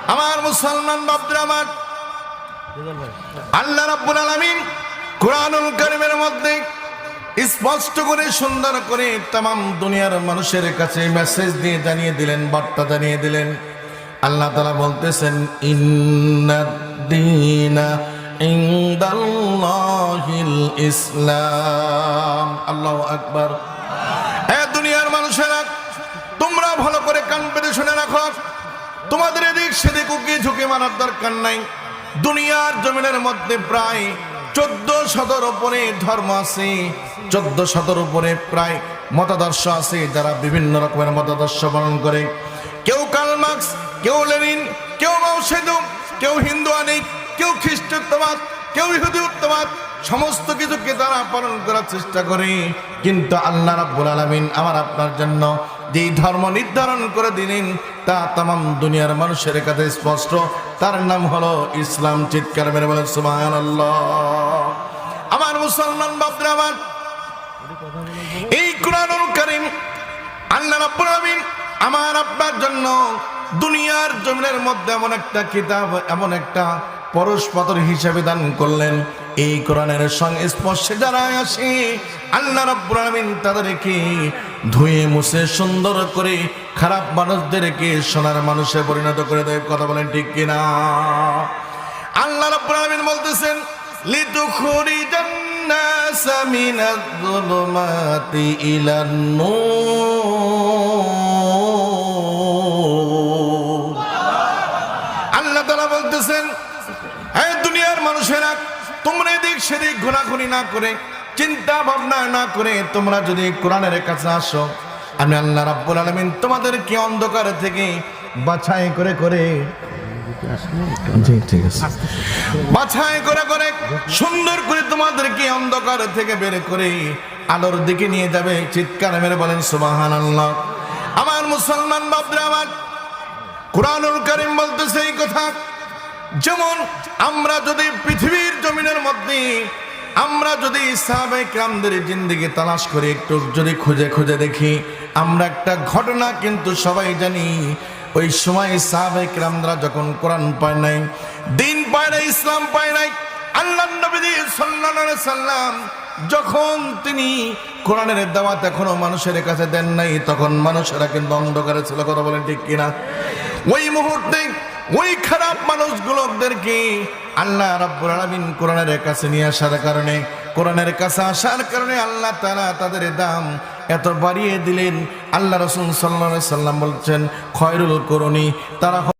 আমার মুসলমান বাপরা আমার, আল্লাহ রাব্বুল আলামিন কুরআনুল কারীমের মধ্যে স্পষ্ট করে সুন্দর করে तमाम দুনিয়ার মানুষের কাছে মেসেজ দিয়ে জানিয়ে দিলেন, বার্তা জানিয়ে দিলেন। আল্লাহ তাআলা বলতেছেন, ইন্নাদ দীনা ইনদাল্লাহিল ইসলাম। আল্লাহু আকবার। হে দুনিয়ার মানুষেরা, তোমরা ভালো করে কান পেতে শুনে রাখো। তোমাদের এদিক সেদিক উকি ঝুঁকে মারার দরকার নাই। দুনিয়ার জমিনের মধ্যে প্রায় 1400 উপরে ধর্ম আছে, 1400 উপরে প্রায় মতাদর্শ আছে, যারা বিভিন্ন রকমের মতাদর্শ পালন করে। কেউ কার্ল মার্কস, কেউ লেনিন, কেউ মাও সেতুং, কেউ হিন্দু আনিক, কেউ খ্রিস্টানবাদ, কেউ ইহুদিত্ববাদ, সমস্ত কিছুকে তারা পালন করার চেষ্টা করে। কিন্তু আল্লাহ রাব্বুল আলামিন আমার আপনার জন্য যেই ধর্ম নির্ধারণ করে দিলেন তা तमाम দুনিয়ার মানুষের কাছে স্পষ্ট। তার নাম হলো ইসলাম। চিৎকার মেরে বলেন সুবহানাল্লাহ। আমার মুসলমান বাপরা আমার, এই কুরআনুল কারীম আল্লাহ রাব্বুল আলামিন আমার আপনার জন্য দুনিয়ার জমিনের মধ্যে এমন একটা কিতাব, এমন একটা পরশপাথর হিসেবে দান করলেন। এই কোরআনের সংস্পর্শে যারা আসে আল্লাহ রাব্বুল আলামিন তাদেরকে ধুয়ে মুছে সুন্দর করে খারাপ মানুষদেরকে সোনার মানুষে পরিণত করে দেয়। কথা বলেন ঠিক কিনা? আল্লাহ রাব্বুল আলামিন বলতেছেন, লিতুখরিজান নাসা মিনাজ-যুলুমাতি ইলান নূর। আল্লাহ তাআলা বলতেছেন, হে দুনিয়ার মানুষেরা, তোমরা এদিক সেদিক ঘোরাঘুরি না করে, চিন্তা ভাবনা না করে তোমরা যদি কোরআনের কাছে আসো, আমি আল্লাহ রাব্বুল আলামিন তোমাদেরকে অন্ধকার থেকে বাছাই করে করে বাছাই করে করে সুন্দর করে তোমাদেরকে অন্ধকার থেকে বের করে আলোর দিকে নিয়ে যাবে। চিৎকার মেরে বলেন সুবহানাল্লাহ। আমার মুসলমান বাপরা আমার, কুরআনুল কারীম বলতেছে এই কথা। যেমন আমরা যদি পৃথিবীর জমিনের মধ্যে আমরা যদি সাহাবায়ে কেরামদের জিন্দেগি তালাশ করে একটু যদি খুঁজে খুঁজে দেখি, আমরা একটা ঘটনা কিন্তু সবাই জানি। ওই সময় সাহাবায়ে কেরামরা যখন কোরআন পায় নাই, দিন পায় নাই, ইসলাম পায় নাই, আল্লাহর নবী সাল্লাল্লাহু আলাইহি সাল্লাম যখন তিনি কোরআনের দাওয়াত এখনো মানুষের কাছে দেন নাই, তখন মানুষেরা কিন্তু অন্ধকারে ছিল। কথা বলেন ঠিক কিনা? ওই মুহূর্তে ওই খারাপ মানুষগুলোদেরকে আল্লাহ রাব্বুল আলামিন কোরআনের কাছে নিয়ে আসার কারণে, কোরআনের কাছে আসার কারণে আল্লাহ তাআলা তাদের দাম এত বাড়িয়ে দিলেন। আল্লাহ রাসূল সাল্লাল্লাহু আলাইহি সাল্লাম বলছেন, খয়রুল কুরুনি, তারা